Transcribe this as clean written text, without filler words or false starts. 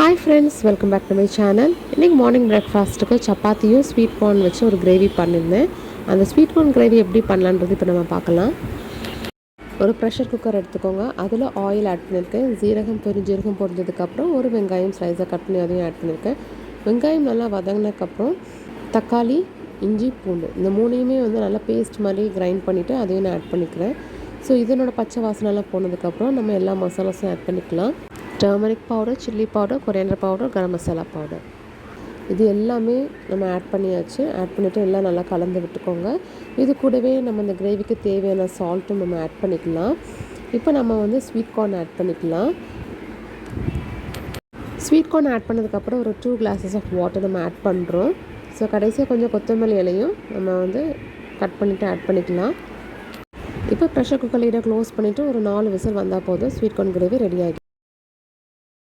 Hi friends, welcome back to my channel. இன்றைக்கி morning பிரேக்ஃபாஸ்ட்டுக்கு சப்பாத்தியும் ஸ்வீட் கார்ன் வச்சு ஒரு கிரேவி பண்ணியிருந்தேன். அந்த ஸ்வீட் கார்ன் கிரேவி எப்படி பண்ணலான்றது இப்போ நம்ம பார்க்கலாம். ஒரு ப்ரெஷர் குக்கர் எடுத்துக்கோங்க. அதில் ஆயில் ஆட் பண்ணியிருக்கேன். ஜீரகம் பெருஞ்சீரகம் போட்டதுக்கப்புறம் ஒரு வெங்காயம் ஸ்லைஸாக கட் பண்ணி அதையும் ஆட் பண்ணியிருக்கேன். வெங்காயம் நல்லா வதங்கினதுக்கப்புறம் தக்காளி, இஞ்சி, பூண்டு இந்த மூணையுமே நல்லா பேஸ்ட் மாதிரி கிரைண்ட் பண்ணிவிட்டு அதையும் நான் ஆட் பண்ணிக்கிறேன். ஸோ இதனோட பச்சை வாசனைலாம் போனதுக்கப்புறம் நம்ம எல்லா மசாலாஸும் ஆட் பண்ணிக்கலாம். Turmeric powder, chilli powder, coriander powder, garam masala powder இது எல்லாமே நம்ம ஆட் பண்ணியாச்சு. ஆட் பண்ணிவிட்டு எல்லாம் நல்லா கலந்து விட்டுக்கோங்க. இது கூடவே நம்ம இந்த கிரேவிக்கு தேவையான சால்ட்டும் நம்ம ஆட் பண்ணிக்கலாம். இப்போ நம்ம ஸ்வீட் கார்ன் ஆட் பண்ணிக்கலாம். ஸ்வீட் கார்ன் ஆட் பண்ணதுக்கப்புறம் ஒரு 2 glasses ஆஃப் வாட்டர் நம்ம ஆட் பண்ணுறோம். ஸோ கடைசியாக கொஞ்சம் கொத்தமல்லி இலையும் நம்ம கட் பண்ணிவிட்டு ஆட் பண்ணிக்கலாம். இப்போ ப்ரெஷர் குக்கர் லீடை க்ளோஸ் பண்ணிவிட்டு ஒரு 4 விசில் வந்தால் போதும், ஸ்வீட் கார்ன் கிரேவி ரெடி ஆகிடும்.